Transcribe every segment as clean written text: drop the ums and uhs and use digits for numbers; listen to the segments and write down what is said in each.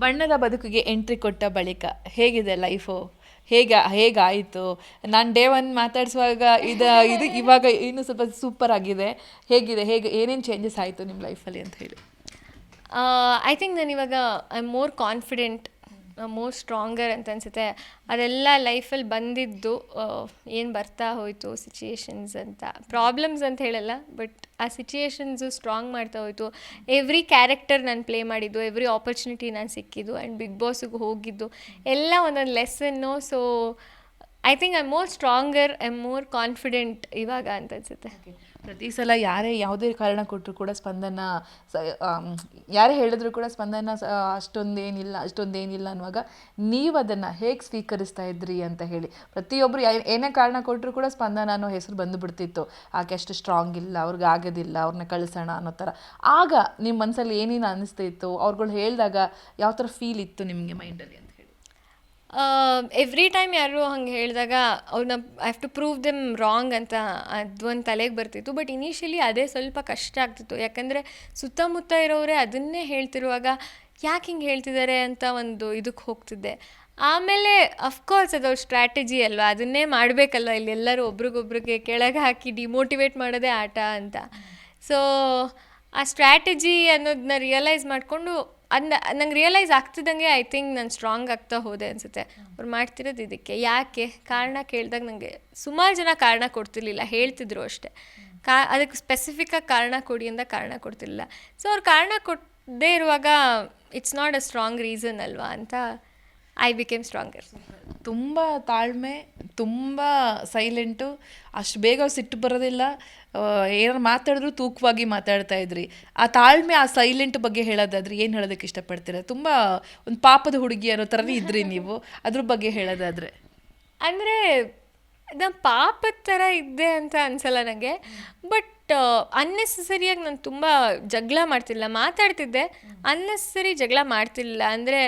ಬಣ್ಣದ ಬದುಕಿಗೆ ಎಂಟ್ರಿ ಕೊಟ್ಟ ಬಳಿಕ ಹೇಗಿದೆ ಲೈಫು? ಹೇಗಾಯಿತು? ನಾನು ಡೇ ಒನ್ ಮಾತಾಡಿಸುವಾಗ ಇದು ಇವಾಗ ಇನ್ನೂ ಸ್ವಲ್ಪ ಸೂಪರ್ ಆಗಿದೆ. ಹೇಗೆ ಏನೇನು ಚೇಂಜಸ್ ಆಯಿತು ನಿಮ್ಮ ಲೈಫಲ್ಲಿ ಅಂತ ಹೇಳಿ? ಐ ಥಿಂಕ್ ನಾನು ಇವಾಗ I am more confident, more stronger ಅಂತ ಅನಿಸುತ್ತೆ. ಅದೆಲ್ಲ ಲೈಫಲ್ಲಿ ಬಂದಿದ್ದು ಏನು ಬರ್ತಾ ಹೋಯಿತು ಸಿಚುಯೇಷನ್ಸ್ ಅಂತ, ಪ್ರಾಬ್ಲಮ್ಸ್ ಅಂತ ಹೇಳಲ್ಲ, ಬಟ್ ಆ ಸಿಚುಯೇಷನ್ಸು ಸ್ಟ್ರಾಂಗ್ ಮಾಡ್ತಾ ಹೋಯಿತು. ಎವ್ರಿ ಕ್ಯಾರೆಕ್ಟರ್ ನಾನು ಪ್ಲೇ ಮಾಡಿದ್ದು, ಎವ್ರಿ ಆಪರ್ಚುನಿಟಿ ನಾನು ಸಿಕ್ಕಿದ್ದು, ಆ್ಯಂಡ್ ಬಿಗ್ ಬಾಸಿಗೆ ಹೋಗಿದ್ದು ಎಲ್ಲ ಒಂದೊಂದು lesson. So I think I am more stronger, I am more confident ಇವಾಗ ಅಂತ ಅನಿಸುತ್ತೆ. ಪ್ರತಿ ಸಲ ಯಾರೇ ಯಾವುದೇ ಕಾರಣ ಕೊಟ್ಟರು ಕೂಡ ಸ್ಪಂದನ ಯಾರೇ ಹೇಳಿದ್ರು ಕೂಡ ಸ್ಪಂದನ ಅಷ್ಟೊಂದೇನಿಲ್ಲ ಅನ್ನುವಾಗ ನೀವು ಅದನ್ನು ಹೇಗೆ ಸ್ವೀಕರಿಸ್ತಾ ಇದ್ರಿ ಅಂತ ಹೇಳಿ. ಪ್ರತಿಯೊಬ್ಬರು ಏನೇ ಕಾರಣ ಕೊಟ್ಟರು ಕೂಡ ಸ್ಪಂದನ ಅನ್ನೋ ಹೆಸರು ಬಂದುಬಿಡ್ತಿತ್ತು. ಆಕೆ ಅಷ್ಟು ಸ್ಟ್ರಾಂಗ್ ಇಲ್ಲ, ಅವ್ರಿಗೆ ಆಗೋದಿಲ್ಲ, ಅವ್ರನ್ನ ಕಳಿಸೋಣ ಅನ್ನೋ ಥರ. ಆಗ ನಿಮ್ಮ ಮನಸ್ಸಲ್ಲಿ ಏನೇನು ಅನ್ನಿಸ್ತಿತ್ತು? ಅವ್ರುಗಳು ಹೇಳಿದಾಗ ಯಾವ ಥರ ಫೀಲ್ ಇತ್ತು ನಿಮಗೆ ಮೈಂಡಲ್ಲಿ ಅಂತ ಹೇಳಿ? ಎವ್ರಿ ಟೈಮ್ ಯಾರು ಹಂಗೆ ಹೇಳಿದಾಗ ಅವ್ರನ್ನ I have to prove them wrong ಅಂತ ಅದೊಂದು ತಲೆಗೆ ಬರ್ತಿತ್ತು. ಬಟ್ ಇನಿಷಿಯಲಿ ಅದೇ ಸ್ವಲ್ಪ ಕಷ್ಟ ಆಗ್ತಿತ್ತು, ಯಾಕಂದರೆ ಸುತ್ತಮುತ್ತ ಇರೋರೇ ಅದನ್ನೇ ಹೇಳ್ತಿರುವಾಗ ಯಾಕೆ ಹಿಂಗೆ ಹೇಳ್ತಿದ್ದಾರೆ ಅಂತ ಒಂದು ಇದಕ್ಕೆ ಹೋಗ್ತಿದ್ದೆ. ಆಮೇಲೆ ಅಫ್ಕೋರ್ಸ್ ಅದವ್ರ ಸ್ಟ್ರ್ಯಾಟಜಿ ಅಲ್ವಾ, ಅದನ್ನೇ ಮಾಡಬೇಕಲ್ವ, ಇಲ್ಲಿ ಎಲ್ಲರೂ ಒಬ್ರಿಗೊಬ್ರಿಗೆ ಕೆಳಗೆ ಹಾಕಿ ಡಿಮೋಟಿವೇಟ್ ಮಾಡೋದೇ ಆಟ ಅಂತ. ಸೊ ಆ ಸ್ಟ್ರ್ಯಾಟಜಿ ಅನ್ನೋದನ್ನ ರಿಯಲೈಸ್ ಮಾಡಿಕೊಂಡು ನಂಗೆ ರಿಯಲೈಸ್ ಆಗ್ತಿದ್ದಂಗೆ ಐ ಥಿಂಕ್ ನಾನು ಸ್ಟ್ರಾಂಗ್ ಆಗ್ತಾ ಹೋದೆ ಅನಿಸುತ್ತೆ. ಅವ್ರು ಮಾಡ್ತಿರೋದು ಇದಕ್ಕೆ, ಯಾಕೆ ಕಾರಣ ಕೇಳಿದಾಗ ನನಗೆ ಸುಮಾರು ಜನ ಕಾರಣ ಕೊಡ್ತಿರ್ಲಿಲ್ಲ, ಹೇಳ್ತಿದ್ರು ಅಷ್ಟೇ. ಅದಕ್ಕೆ ಸ್ಪೆಸಿಫಿಕ್ಕಾಗಿ ಕಾರಣ ಕೊಡಿ ಅಂತ ಕಾರಣ ಕೊಡ್ತಿರ್ಲಿಲ್ಲ. ಸೊ ಅವ್ರು ಕಾರಣ ಕೊಡದೇ ಇರುವಾಗ it's not a strong reason ಅಲ್ವಾ ಅಂತ ಐ ಬಿಕೇಮ್ ಸ್ಟ್ರಾಂಗರ್. ತುಂಬ ತಾಳ್ಮೆ, ತುಂಬ ಸೈಲೆಂಟು, ಅಷ್ಟು ಬೇಗ ಸಿಟ್ಟು ಬರೋದಿಲ್ಲ. ಏನಾರು ಮಾತಾಡಿದ್ರು ತೂಕವಾಗಿ ಮಾತಾಡ್ತಾ ಇದ್ರಿ. ಆ ತಾಳ್ಮೆ, ಆ ಸೈಲೆಂಟ್ ಬಗ್ಗೆ ಹೇಳೋದಾದ್ರೆ ಏನು ಹೇಳೋದಕ್ಕೆ ಇಷ್ಟಪಡ್ತೀರಾ? ತುಂಬ ಒಂದು ಪಾಪದ ಹುಡುಗಿ ಅನ್ನೋ ಥರನೇ ಇದ್ರಿ ನೀವು, ಅದ್ರ ಬಗ್ಗೆ ಹೇಳೋದಾದರೆ? ಅಂದರೆ ನಾನು ಪಾಪದ ಥರ ಇದ್ದೆ ಅಂತ ಅನಿಸಲ್ಲ ನನಗೆ, ಬಟ್ ಅನ್ನೆಸೆಸರಿಯಾಗಿ ನಾನು ತುಂಬ ಜಗಳ ಮಾಡ್ತಿಲ್ಲ, ಮಾತಾಡ್ತಿದ್ದೆ, ಅನ್ನೆಸರಿ ಜಗಳ ಮಾಡ್ತಿಲ್ಲ. ಅಂದರೆ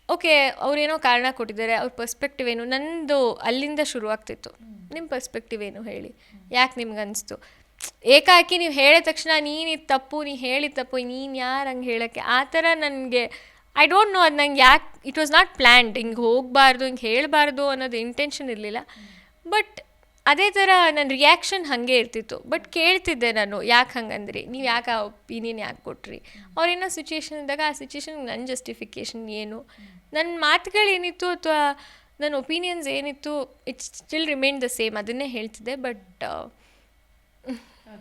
ಓಕೆ, ಅವ್ರೇನೋ ಕಾರಣ ಕೊಟ್ಟಿದ್ದಾರೆ, ಅವ್ರ ಪರ್ಸ್ಪೆಕ್ಟಿವ್ ಏನು, ನನ್ನದು ಅಲ್ಲಿಂದ ಶುರುವಾಗ್ತಿತ್ತು. ನಿಮ್ಮ ಪರ್ಸ್ಪೆಕ್ಟಿವ್ ಏನು ಹೇಳಿ, ಯಾಕೆ ನಿಮ್ಗೆ ಅನಿಸ್ತು? ಏಕಾಕಿ ನೀವು ಹೇಳಿದ ತಕ್ಷಣ ನೀನಿದು ತಪ್ಪು, ನೀ ಹೇಳಿದ ತಪ್ಪು, ನೀನು ಯಾರು ಹಂಗೆ ಹೇಳೋಕ್ಕೆ, ಆ ಥರ ನನಗೆ ಐ ಡೋಂಟ್ ನೋ, ಅದು ನಂಗೆ ಯಾಕೆ ಇಟ್ ವಾಸ್ ನಾಟ್ ಪ್ಲ್ಯಾನ್ಡ್. ಹಿಂಗೆ ಹೋಗಬಾರ್ದು, ಹಿಂಗೆ ಹೇಳಬಾರ್ದು ಅನ್ನೋದು ಇಂಟೆನ್ಷನ್ ಇರಲಿಲ್ಲ. ಬಟ್ ಅದೇ ಥರ ನನ್ನ ರಿಯಾಕ್ಷನ್ ಹಾಗೆ ಇರ್ತಿತ್ತು. ಬಟ್ ಕೇಳ್ತಿದ್ದೆ ನಾನು, ಯಾಕೆ ಹಂಗಂದ್ರಿ, ನೀವು ಯಾಕೆ ಆ ಒಪಿನಿಯನ್ ಯಾಕೆ ಕೊಟ್ರಿ, ಅವ್ರೇನೋ ಸಿಚುಯೇಷನ್ ಇದ್ದಾಗ ಆ ಸಿಚುಯೇಷನ್ಗೆ ನನ್ನ ಜಸ್ಟಿಫಿಕೇಷನ್ ಏನು, ನನ್ನ ಮಾತುಗಳೇನಿತ್ತು ಅಥವಾ ನನ್ನ ಒಪಿನಿಯನ್ಸ್ ಏನಿತ್ತು, it's still remain the same, ಅದನ್ನೇ ಹೇಳ್ತಿದ್ದೆ. ಬಟ್